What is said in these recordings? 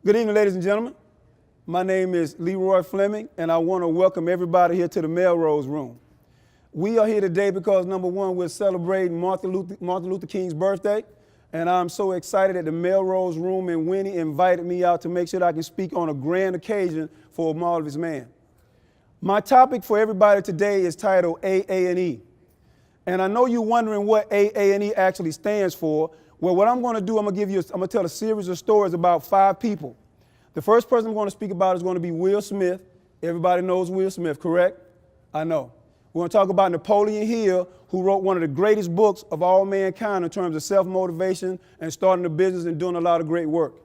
Good evening, ladies and gentlemen. My name is LeRoy Flemming, and I want to welcome everybody here to the Melrose Room. We are here today because, number one, we're celebrating Martin Luther King's birthday, and I'm so excited that the Melrose Room and Winnie invited me out to make sure that I can speak on a grand occasion for a marvelous man. My topic for everybody today is titled AA&E. And I know you're wondering what AA&E actually stands for. Well, what I'm going to do, I'm going to tell a series of stories about 5 people. The first person I'm going to speak about is going to be Will Smith. Everybody knows Will Smith, correct? I know. We're going to talk about Napoleon Hill, who wrote one of the greatest books of all mankind in terms of self-motivation and starting a business and doing a lot of great work.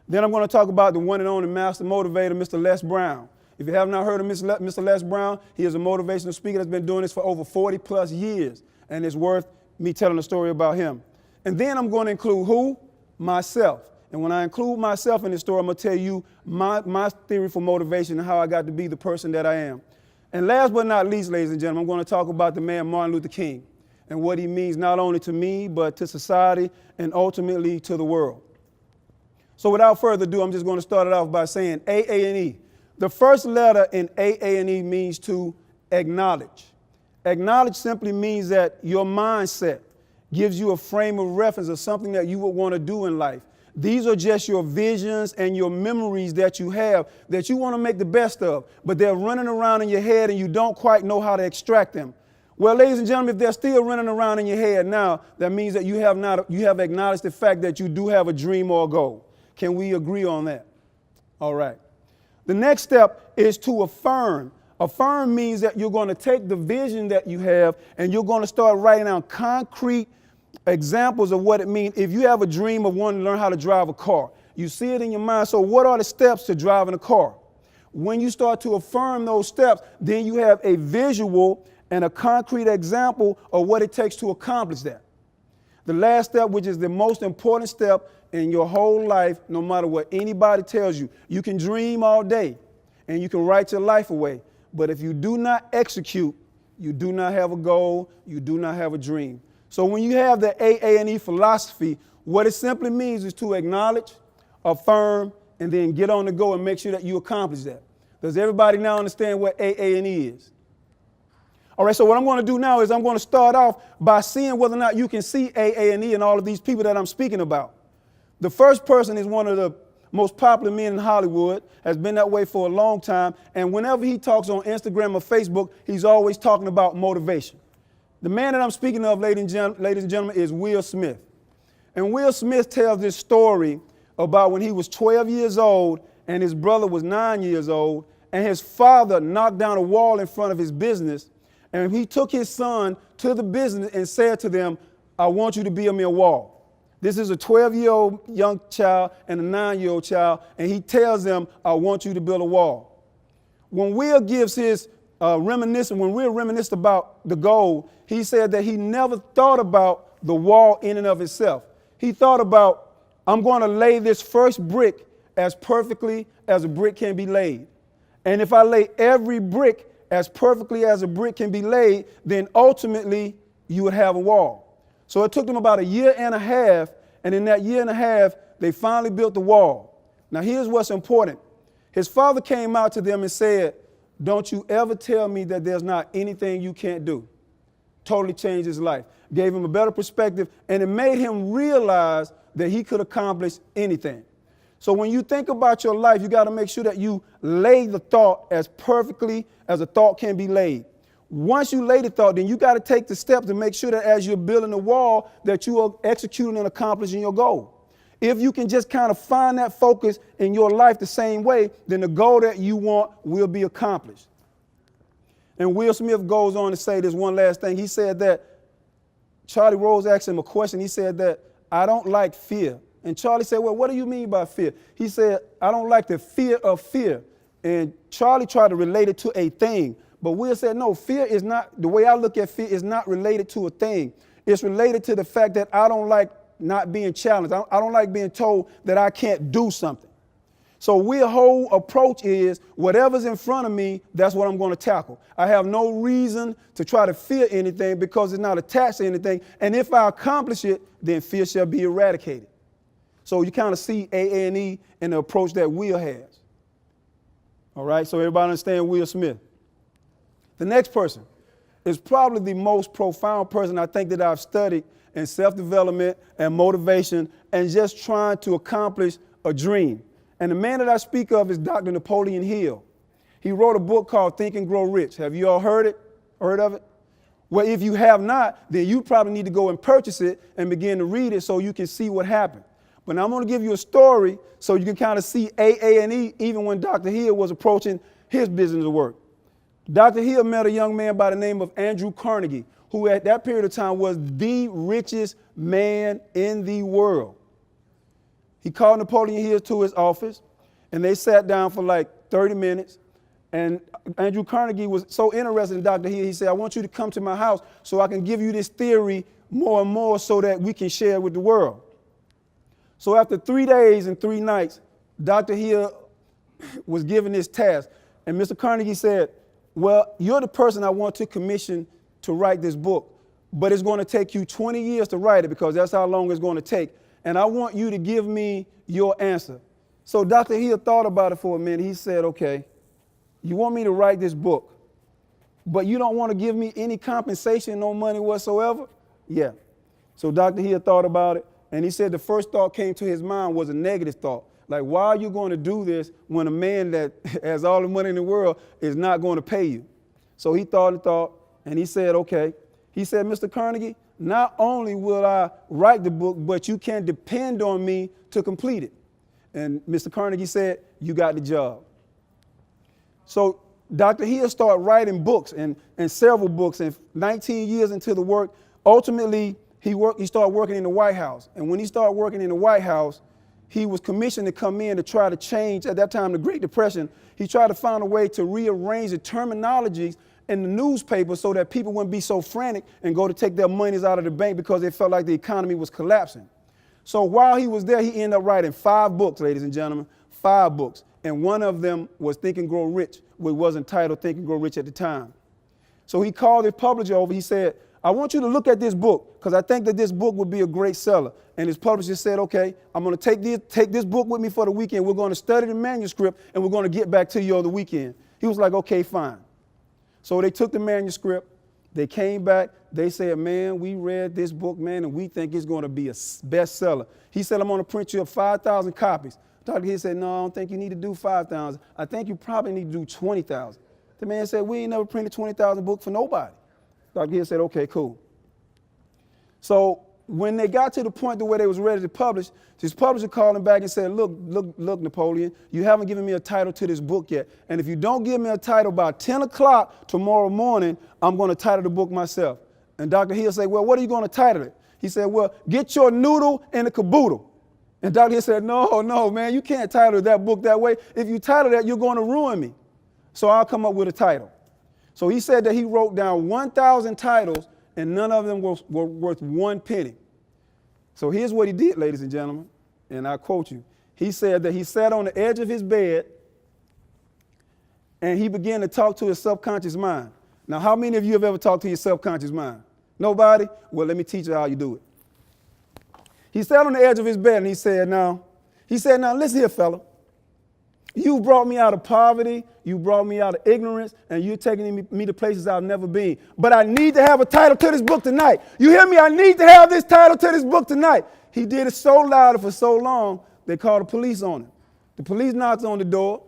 Then I'm going to talk about the one and only master motivator, Mr. Les Brown. If you have not heard of Mr. Les Brown, he is a motivational speaker that's been doing this for over 40 plus years, and it's worth me telling a story about him. And then I'm going to include who? Myself. And when I include myself in this story, I'm going to tell you my theory for motivation and how I got to be the person that I am. And last but not least, ladies and gentlemen, I'm going to talk about the man Martin Luther King and what he means not only to me, but to society and ultimately to the world. So without further ado, I'm just going to start it off by saying AA&E. The first letter in AA&E means to acknowledge. Acknowledge simply means that your mindset gives you a frame of reference of something that you would want to do in life. These are just your visions and your memories that you have that you want to make the best of, but they're running around in your head and you don't quite know how to extract them. Well, ladies and gentlemen, if they're still running around in your head now, that means that you have acknowledged the fact that you do have a dream or a goal. Can we agree on that? All right. The next step is to affirm. Affirm means that you're going to take the vision that you have and you're going to start writing down concrete examples of what it means. If you have a dream of wanting to learn how to drive a car, you see it in your mind. So what are the steps to driving a car? When you start to affirm those steps, then you have a visual and a concrete example of what it takes to accomplish that. The last step, which is the most important step in your whole life, no matter what anybody tells you, you can dream all day and you can write your life away. But if you do not execute, you do not have a goal, you do not have a dream. So when you have the AA&E philosophy, what it simply means is to acknowledge, affirm, and then get on the go and make sure that you accomplish that. Does everybody now understand what AA&E is? All right, so what I'm going to do now is I'm going to start off by seeing whether or not you can see AA&E and all of these people that I'm speaking about. The first person is one of the most popular men in Hollywood, has been that way for a long time, and whenever he talks on Instagram or Facebook, he's always talking about motivation. The man that I'm speaking of, ladies and gentlemen, is Will Smith. And Will Smith tells this story about when he was 12 years old and his brother was 9 years old, and his father knocked down a wall in front of his business, and he took his son to the business and said to them, "I want you to build me a wall." This is a 12-year-old young child and a 9-year-old child, and he tells them, "I want you to build a wall." When Will gives his when Will reminisced about the goal, he said that he never thought about the wall in and of itself. He thought about, I'm going to lay this first brick as perfectly as a brick can be laid. And if I lay every brick as perfectly as a brick can be laid, then ultimately you would have a wall. So it took them about a year and a half, and in that year and a half, they finally built the wall. Now here's what's important. His father came out to them and said, "Don't you ever tell me that there's not anything you can't do." Totally changed his life, gave him a better perspective, and it made him realize that he could accomplish anything. So when you think about your life, you got to make sure that you lay the thought as perfectly as a thought can be laid. Once you lay the thought, then you got to take the steps to make sure that as you're building the wall, that you are executing and accomplishing your goal. If you can just kind of find that focus in your life the same way, then the goal that you want will be accomplished. And Will Smith goes on to say this one last thing. He said that Charlie Rose asked him a question. He said that, "I don't like fear." And Charlie said, "Well, what do you mean by fear?" He said, "I don't like the fear of fear." And Charlie tried to relate it to a thing. But Will said, "No, fear is not, the way I look at fear is not related to a thing. It's related to the fact that I don't like not being challenged. I don't like being told that I can't do something." So Will's whole approach is whatever's in front of me, that's what I'm going to tackle. I have no reason to try to fear anything because it's not attached to anything. And if I accomplish it, then fear shall be eradicated. So you kind of see A&E and the approach that Will has. All right, so everybody understand Will Smith. The next person is probably the most profound person I think that I've studied in self-development and motivation and just trying to accomplish a dream. And the man that I speak of is Dr. Napoleon Hill. He wrote a book called Think and Grow Rich. Have you all heard of it? Well, if you have not, then you probably need to go and purchase it and begin to read it so you can see what happened. But now I'm going to give you a story so you can kind of see A&E even when Dr. Hill was approaching his business work. Dr. Hill met a young man by the name of Andrew Carnegie, who at that period of time was the richest man in the world. He called Napoleon Hill to his office, and they sat down for like 30 minutes. And Andrew Carnegie was so interested in Dr. Hill, he said, I want you to come to my house so I can give you this theory more and more so that we can share it with the world. So after 3 days and 3 nights, Dr. Hill was given this task. And Mr. Carnegie said, well, you're the person I want to commission to write this book, but it's going to take you 20 years to write it because that's how long it's going to take. And I want you to give me your answer. So Dr. Hill thought about it for a minute. He said, okay, you want me to write this book, but you don't want to give me any compensation, no money whatsoever? Yeah. So Dr. Hill thought about it, and he said the first thought came to his mind was a negative thought. Like, why are you going to do this when a man that has all the money in the world is not going to pay you? So he thought and thought, and he said, okay. He said, Mr. Carnegie, not only will I write the book, but you can depend on me to complete it. And Mr. Carnegie said, you got the job. So Dr. Hill started writing books and several books, and 19 years into the work, ultimately he started working in the White House. And when he started working in the White House, he was commissioned to come in to try to change, at that time, the Great Depression. He tried to find a way to rearrange the terminologies in the newspaper so that people wouldn't be so frantic and go to take their monies out of the bank because they felt like the economy was collapsing. So while he was there, he ended up writing 5 books, ladies and gentlemen, 5 books. And one of them was Think and Grow Rich, which was entitled Think and Grow Rich at the time. So he called his publisher over. He said, I want you to look at this book because I think that this book would be a great seller. And his publisher said, okay, I'm going to take this book with me for the weekend. We're going to study the manuscript and we're going to get back to you on the weekend. He was like, okay, fine. So they took the manuscript. They came back. They said, man, we read this book, man, and we think it's going to be a bestseller. He said, I'm going to print you up 5,000 copies. Dr. Hill said, no, I don't think you need to do 5,000. I think you probably need to do 20,000. The man said, we ain't never printed 20,000 books for nobody. Dr. Hill said, okay, cool. So when they got to the point to where they was ready to publish, his publisher called him back and said, look, Napoleon, you haven't given me a title to this book yet. And if you don't give me a title by 10 o'clock tomorrow morning, I'm going to title the book myself. And Dr. Hill said, well, what are you going to title it? He said, well, get your noodle and a caboodle. And Dr. Hill said, no, man, you can't title that book that way. If you title that, you're going to ruin me. So I'll come up with a title. So he said that he wrote down 1,000 titles and none of them were worth 1 penny. So here's what he did, ladies and gentlemen, and I quote you. He said that he sat on the edge of his bed and he began to talk to his subconscious mind. Now, how many of you have ever talked to your subconscious mind? Nobody? Well, let me teach you how you do it. He sat on the edge of his bed and he said, now, listen here, fella. You brought me out of poverty, you brought me out of ignorance, and you're taking me to places I've never been. But I need to have a title to this book tonight. You hear me? I need to have this title to this book tonight. He did it so loud and for so long, they called the police on him. The police knocked on the door.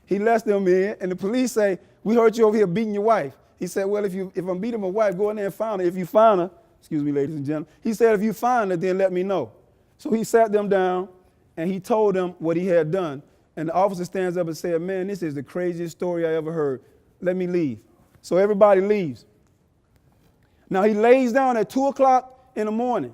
He lets them in, and the police say, we heard you over here beating your wife. He said, well, if I'm beating my wife, go in there and find her. If you find her, excuse me, ladies and gentlemen, he said, if you find her, then let me know. So he sat them down, and he told them what he had done. And the officer stands up and said, man, this is the craziest story I ever heard. Let me leave. So everybody leaves. Now he lays down at 2 o'clock in the morning.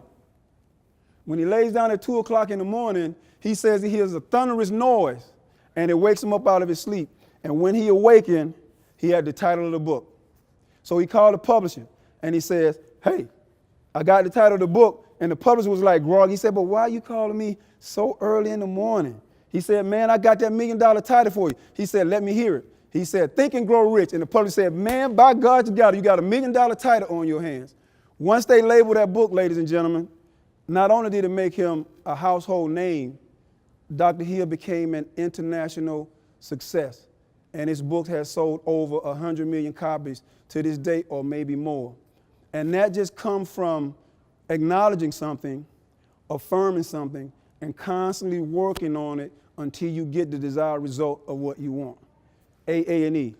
When he lays down at 2 o'clock in the morning, he says he hears a thunderous noise and it wakes him up out of his sleep. And when he awakened, he had the title of the book. So he called the publisher and he says, hey, I got the title of the book. And the publisher was like, grog. He said, but why are you calling me so early in the morning? He said, man, I got that $1 million title for you. He said, let me hear it. He said, Think and Grow Rich. And the publisher said, man, by God, you got a $1 million title on your hands. Once they labeled that book, ladies and gentlemen, not only did it make him a household name, Dr. Hill became an international success. And his book has sold over 100 million copies to this day, or maybe more. And that just comes from acknowledging something, affirming something, and constantly working on it until you get the desired result of what you want. A&E.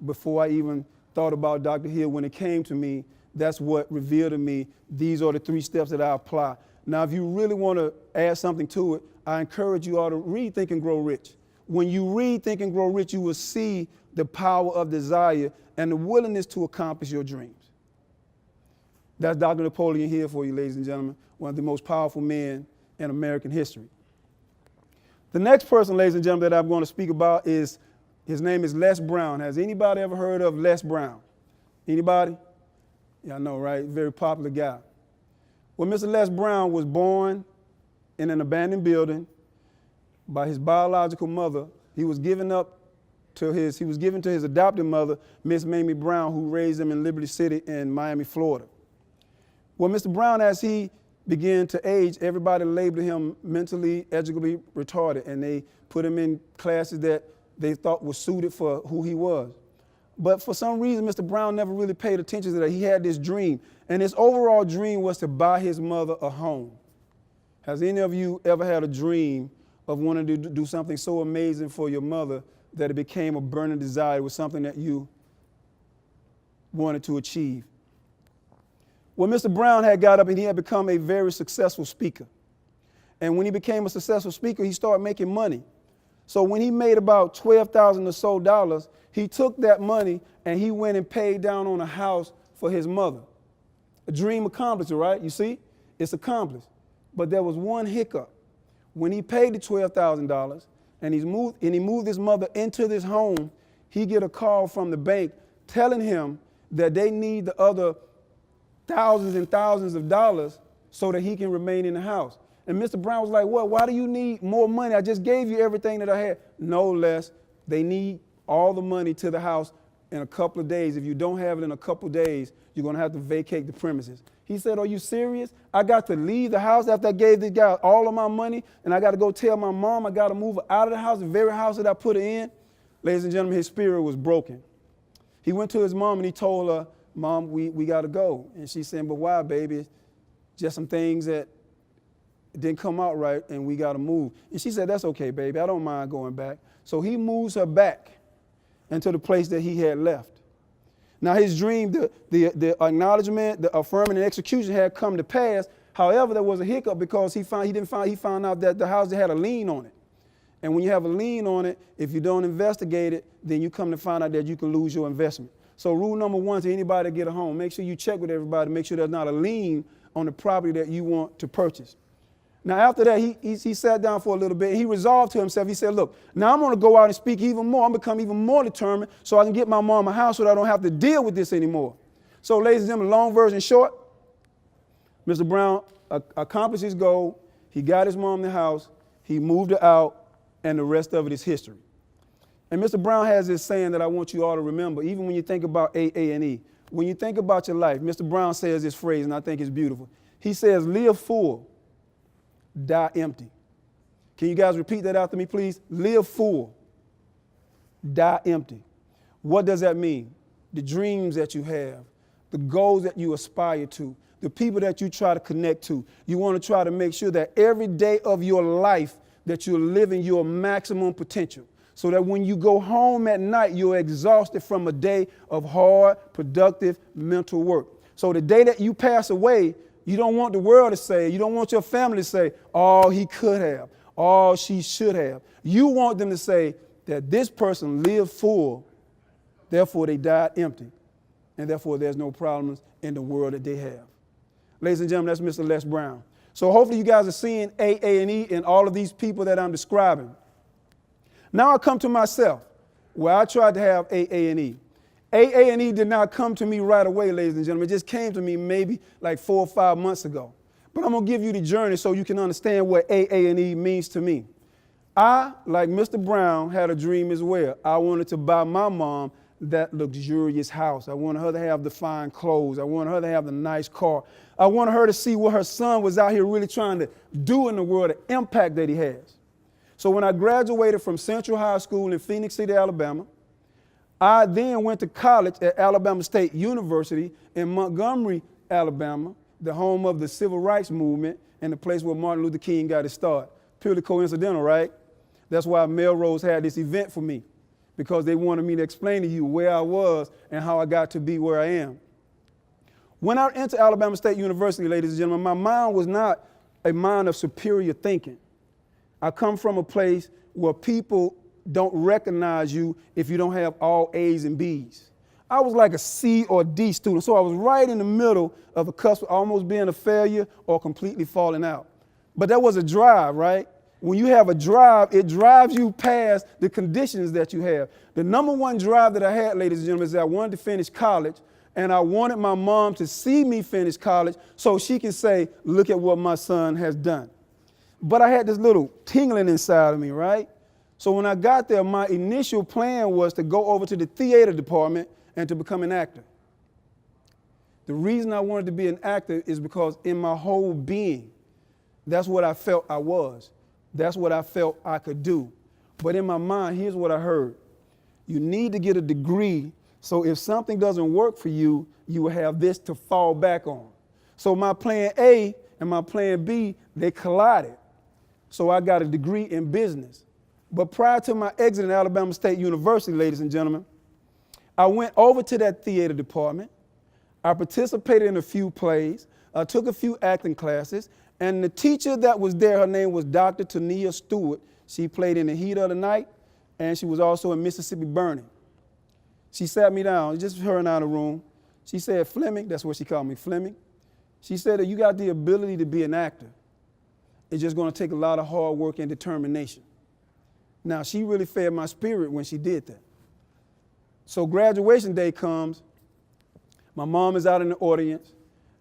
Before I even thought about Dr. Hill, when it came to me, that's what revealed to me, these are the 3 steps that I apply. Now, if you really want to add something to it, I encourage you all to read Think and Grow Rich. When you read Think and Grow Rich, you will see the power of desire and the willingness to accomplish your dreams. That's Dr. Napoleon Hill for you, ladies and gentlemen, one of the most powerful men in American history. The next person, ladies and gentlemen, that I'm going to speak about his name is Les Brown. Has anybody ever heard of Les Brown? Anybody? Yeah, I know, right? Very popular guy. Well, Mr. Les Brown was born in an abandoned building by his biological mother. He was given to his adopted mother, Miss Mamie Brown, who raised him in Liberty City in Miami, Florida. Well, Mr. Brown, as he began to age, everybody labeled him mentally, educably retarded, and they put him in classes that they thought were suited for who he was. But for some reason, Mr. Brown never really paid attention to that. He had this dream, and his overall dream was to buy his mother a home. Has any of you ever had a dream of wanting to do something so amazing for your mother that it became a burning desire? It was something that you wanted to achieve. Well, Mr. Brown had got up and he had become a very successful speaker. And when he became a successful speaker, he started making money. So when he made about $12,000 or so dollars, he took that money and he went and paid down on a house for his mother. A dream accomplished, right? You see, it's accomplished. But there was one hiccup. When he paid the $12,000 and he moved his mother into this home, he get a call from the bank telling him that they need the other thousands and thousands of dollars so that he can remain in the house. And Mr. Brown was like, well, why do you need more money? I just gave you everything that I had. No less. They need all the money to the house in a couple of days. If you don't have it in a couple of days, you're going to have to vacate the premises. He said, are you serious? I got to leave the house after I gave this guy all of my money, and I got to go tell my mom I got to move her out of the house, the very house that I put her in? Ladies and gentlemen, his spirit was broken. He went to his mom and he told her, Mom, we got to go. And she said, but why, baby? Just some things that didn't come out right, and we got to move. And she said, that's okay, baby. I don't mind going back. So he moves her back into the place that he had left. Now, his dream, the acknowledgement, the affirming, and execution had come to pass. However, there was a hiccup because he found out that the house had a lien on it. And when you have a lien on it, if you don't investigate it, then you come to find out that you can lose your investment. So rule number 1 to anybody to get a home, make sure you check with everybody, make sure there's not a lien on the property that you want to purchase. Now, after that, he sat down for a little bit. And he resolved to himself. He said, look, now I'm going to go out and speak even more. I'm going to become even more determined so I can get my mom a house so that I don't have to deal with this anymore. So, ladies and gentlemen, long version short, Mr. Brown accomplished his goal. He got his mom the house. He moved her out, and the rest of it is history. And Mr. Brown has this saying that I want you all to remember, even when you think about A&E. When you think about your life, Mr. Brown says this phrase, and I think it's beautiful. He says, live full, die empty. Can you guys repeat that after me, please? Live full, die empty. What does that mean? The dreams that you have, the goals that you aspire to, the people that you try to connect to. You want to try to make sure that every day of your life that you're living your maximum potential. So that when you go home at night, you're exhausted from a day of hard, productive mental work. So the day that you pass away, you don't want the world to say, you don't want your family to say, oh, he could have, oh, she should have. You want them to say that this person lived full, therefore they died empty, and therefore there's no problems in the world that they have. Ladies and gentlemen, that's Mr. Les Brown. So hopefully you guys are seeing A&E in all of these people that I'm describing. Now I come to myself, where I tried to have A&E. A&E did not come to me right away, ladies and gentlemen. It just came to me maybe like 4 or 5 months ago. But I'm going to give you the journey so you can understand what A&E means to me. I, like Mr. Brown, had a dream as well. I wanted to buy my mom that luxurious house. I wanted her to have the fine clothes. I wanted her to have the nice car. I wanted her to see what her son was out here really trying to do in the world, the impact that he has. So when I graduated from Central High School in Phoenix City, Alabama, I then went to college at Alabama State University in Montgomery, Alabama, the home of the civil rights movement and the place where Martin Luther King got his start. Purely coincidental, right? That's why Melrose had this event for me, because they wanted me to explain to you where I was and how I got to be where I am. When I entered Alabama State University, ladies and gentlemen, my mind was not a mind of superior thinking. I come from a place where people don't recognize you if you don't have all A's and B's. I was like a C or D student, so I was right in the middle of a cusp of almost being a failure or completely falling out. But that was a drive, right? When you have a drive, it drives you past the conditions that you have. The number one drive that I had, ladies and gentlemen, is that I wanted to finish college, and I wanted my mom to see me finish college so she can say, look at what my son has done. But I had this little tingling inside of me, right? So when I got there, my initial plan was to go over to the theater department and to become an actor. The reason I wanted to be an actor is because in my whole being, that's what I felt I was. That's what I felt I could do. But in my mind, here's what I heard. You need to get a degree, so if something doesn't work for you, you will have this to fall back on. So my plan A and my plan B, they collided. So I got a degree in business. But prior to my exit in Alabama State University, ladies and gentlemen, I went over to that theater department. I participated in a few plays. I took a few acting classes. And the teacher that was there, her name was Dr. Tania Stewart. She played in The Heat of the Night, and she was also in Mississippi Burning. She sat me down, just her and I in the room. She said, Flemming, that's what she called me, Flemming. She said that you got the ability to be an actor. It's just going to take a lot of hard work and determination. Now, she really fed my spirit when she did that. So graduation day comes. My mom is out in the audience.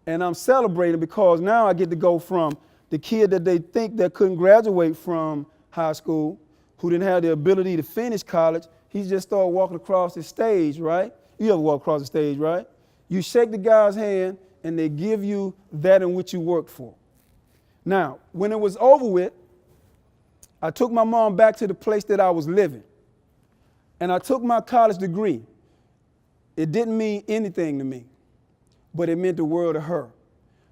And I'm celebrating because now I get to go from the kid that they think that couldn't graduate from high school, who didn't have the ability to finish college. He just started walking across the stage, right? You ever walk across the stage, right? You shake the guy's hand and they give you that in which you worked for. Now, when it was over with, I took my mom back to the place that I was living. And I took my college degree. It didn't mean anything to me, but it meant the world to her.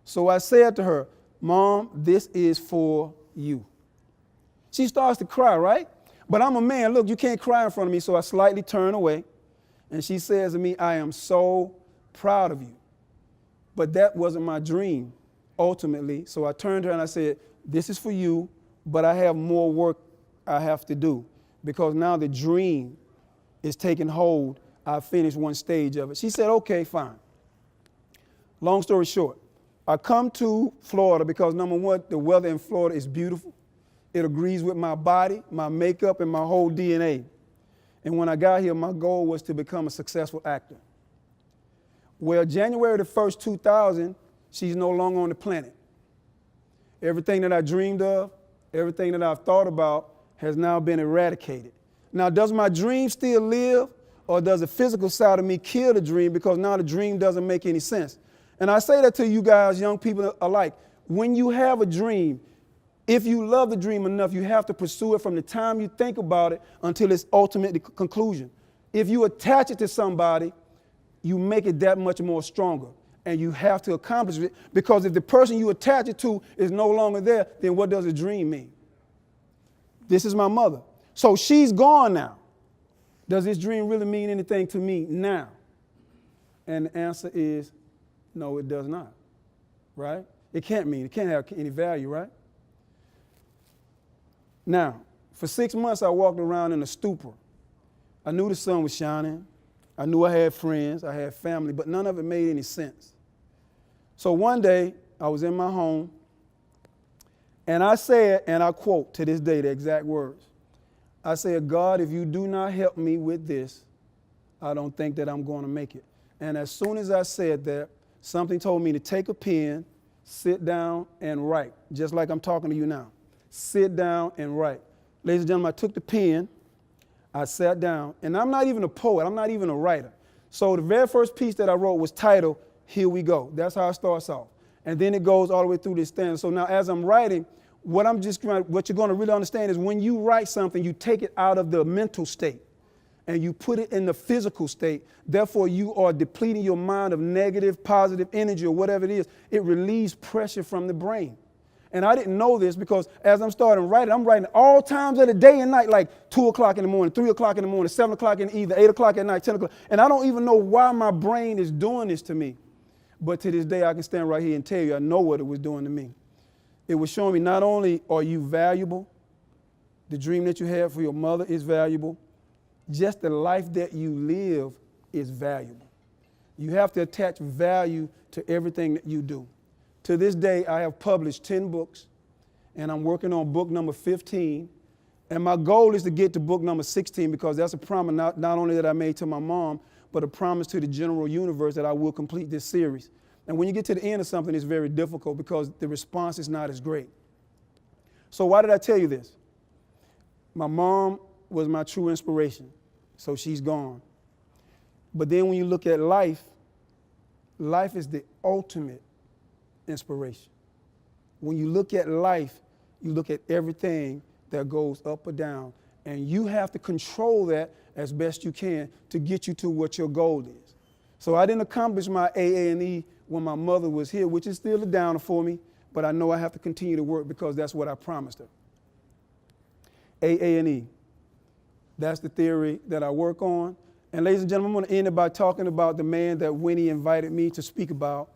So I said to her, Mom, this is for you. She starts to cry, right? But I'm a man. Look, you can't cry in front of me. So I slightly turn away. And she says to me, I am so proud of you. But that wasn't my dream, ultimately. So I turned to her and I said, this is for you, but I have more work I have to do. Because now the dream is taking hold. I finished one stage of it. She said, okay, fine. Long story short, I come to Florida because, number one, the weather in Florida is beautiful. It agrees with my body, my makeup, and my whole DNA. And when I got here, my goal was to become a successful actor. Well, January the 1st, 2000, she's no longer on the planet. Everything that I dreamed of, everything that I've thought about has now been eradicated. Now, does my dream still live, or does the physical side of me kill the dream because now the dream doesn't make any sense? And I say that to you guys, young people alike. When you have a dream, if you love the dream enough, you have to pursue it from the time you think about it until its ultimate conclusion. If you attach it to somebody, you make it that much more stronger. And you have to accomplish it, because if the person you attach it to is no longer there, then what does a dream mean? This is my mother. So she's gone now. Does this dream really mean anything to me now? And the answer is no, it does not, right? It can't have any value, right? Now, for 6 months, I walked around in a stupor. I knew the sun was shining. I knew I had friends, I had family, but none of it made any sense. So one day, I was in my home, and I said, and I quote to this day the exact words, I said, God, if you do not help me with this, I don't think that I'm going to make it. And as soon as I said that, something told me to take a pen, sit down, and write, just like I'm talking to you now. Sit down and write. Ladies and gentlemen, I took the pen, I sat down, and I'm not even a poet. I'm not even a writer. So the very first piece that I wrote was titled, Here We Go. That's how it starts off. And then it goes all the way through this stanza. So now as I'm writing, what you're going to really understand is when you write something, you take it out of the mental state and you put it in the physical state. Therefore, you are depleting your mind of negative, positive energy or whatever it is. It relieves pressure from the brain. And I didn't know this because as I'm starting writing, I'm writing all times of the day and night, like 2 o'clock in the morning, 3 o'clock in the morning, 7 o'clock in the evening, 8 o'clock at night, 10 o'clock. And I don't even know why my brain is doing this to me. But to this day, I can stand right here and tell you I know what it was doing to me. It was showing me not only are you valuable, the dream that you had for your mother is valuable, just the life that you live is valuable. You have to attach value to everything that you do. To this day, I have published 10 books, and I'm working on book number 15. And my goal is to get to book number 16 because that's a promise not only that I made to my mom, but a promise to the general universe that I will complete this series. And when you get to the end of something, it's very difficult because the response is not as great. So why did I tell you this? My mom was my true inspiration, so she's gone. But then when you look at life, life is the ultimate inspiration. When you look at life, you look at everything that goes up or down, and you have to control that as best you can to get you to what your goal is. So I didn't accomplish my AA&E when my mother was here, which is still a downer for me, but I know I have to continue to work because that's what I promised her. AA&E, that's the theory that I work on. And ladies and gentlemen, I'm going to end it by talking about the man that Winnie invited me to speak about,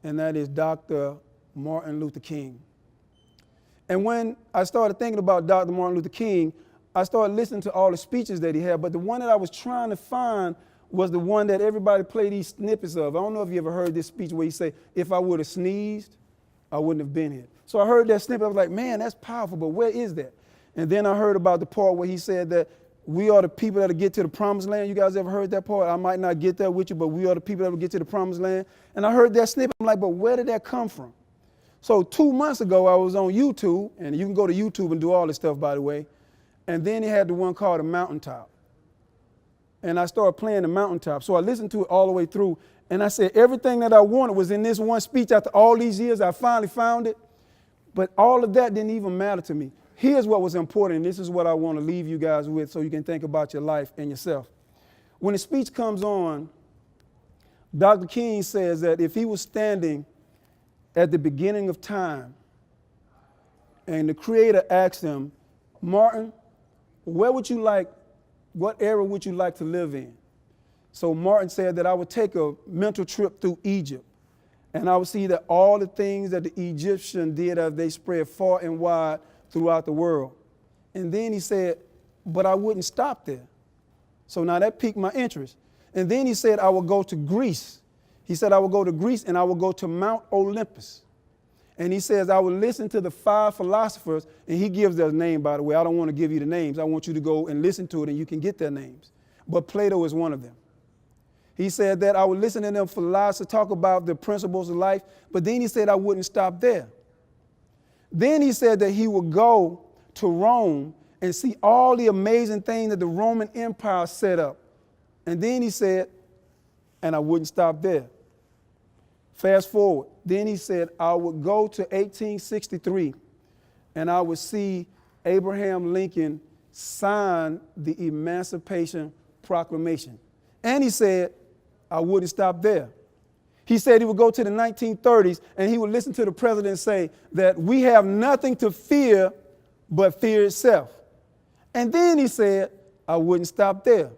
and that is Dr. Martin Luther King. And when I started thinking about Dr. Martin Luther King, I started listening to all the speeches that he had, but the one that I was trying to find was the one that everybody played these snippets of. I don't know if you ever heard this speech where he said, if I would have sneezed, I wouldn't have been here. So I heard that snippet, I was like, man, that's powerful, but where is that? And then I heard about the part where he said that we are the people that will get to the promised land. You guys ever heard that part? I might not get there with you, but we are the people that will get to the promised land. And I heard that snippet, I'm like, but where did that come from? So 2 months ago, I was on YouTube, and you can go to YouTube and do all this stuff, by the way. And then he had the one called The Mountaintop. And I started playing The Mountaintop. So I listened to it all the way through, and I said everything that I wanted was in this one speech. After all these years, I finally found it. But all of that didn't even matter to me. Here's what was important, and this is what I want to leave you guys with so you can think about your life and yourself. When the speech comes on, Dr. King says that if he was standing at the beginning of time and the Creator asked him, Martin, what era would you like to live in? So Martin said that I would take a mental trip through Egypt, and I would see that all the things that the Egyptians did as they spread far and wide throughout the world. And then he said, but I wouldn't stop there. So now that piqued my interest. And then he said, I will go to Greece. He said, I will go to Greece and I will go to Mount Olympus. And he says, I will listen to the 5 philosophers, and he gives their name, by the way. I don't want to give you the names. I want you to go and listen to it, and you can get their names. But Plato is one of them. He said that I would listen to them philosophers talk about the principles of life, but then he said I wouldn't stop there. Then he said that he would go to Rome and see all the amazing things that the Roman Empire set up. And then he said, and I wouldn't stop there. Fast forward. Then he said, I would go to 1863 and I would see Abraham Lincoln sign the Emancipation Proclamation. And he said, I wouldn't stop there. He said he would go to the 1930s and he would listen to the president say that we have nothing to fear but fear itself. And then he said, I wouldn't stop there.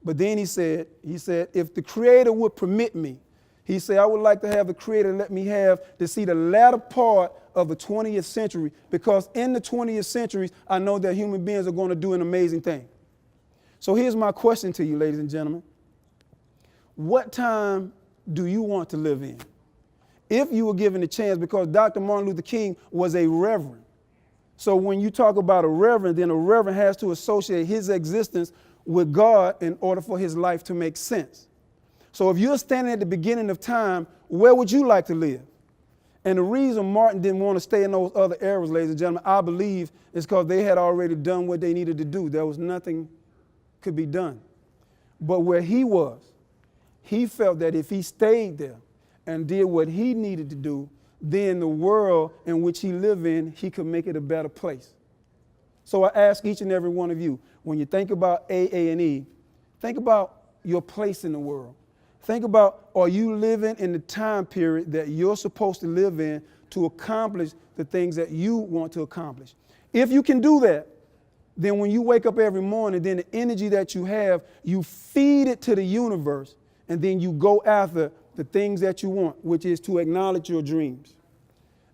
But then he said, if the Creator would permit me, he said, I would like to have the Creator let me to see the latter part of the 20th century, because in the 20th century, I know that human beings are going to do an amazing thing. So here's my question to you, ladies and gentlemen. What time do you want to live in? If you were given a chance, because Dr. Martin Luther King was a reverend. So when you talk about a reverend, then a reverend has to associate his existence with God in order for his life to make sense. So if you're standing at the beginning of time, where would you like to live? And the reason Martin didn't want to stay in those other eras, ladies and gentlemen, I believe is because they had already done what they needed to do. There was nothing could be done. But where he was, he felt that if he stayed there and did what he needed to do, then the world in which he lived in, he could make it a better place. So I ask each and every one of you, when you think about AA&E, think about your place in the world. Think about, are you living in the time period that you're supposed to live in to accomplish the things that you want to accomplish? If you can do that, then when you wake up every morning, then the energy that you have, you feed it to the universe, and then you go after the things that you want, which is to acknowledge your dreams.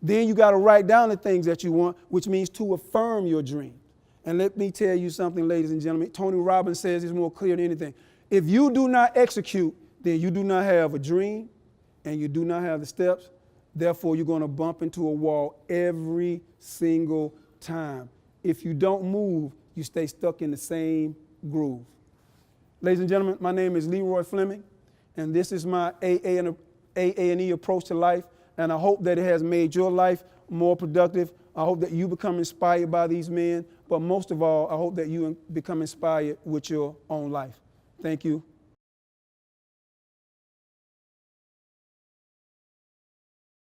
Then you got to write down the things that you want, which means to affirm your dream. And let me tell you something, ladies and gentlemen. Tony Robbins says it's more clear than anything. If you do not execute, then you do not have a dream and you do not have the steps. Therefore, you're going to bump into a wall every single time. If you don't move, you stay stuck in the same groove. Ladies and gentlemen, my name is LeRoy Flemming, and this is my AA&E approach to life, and I hope that it has made your life more productive. I hope that you become inspired by these men, but most of all, I hope that you become inspired with your own life. Thank you.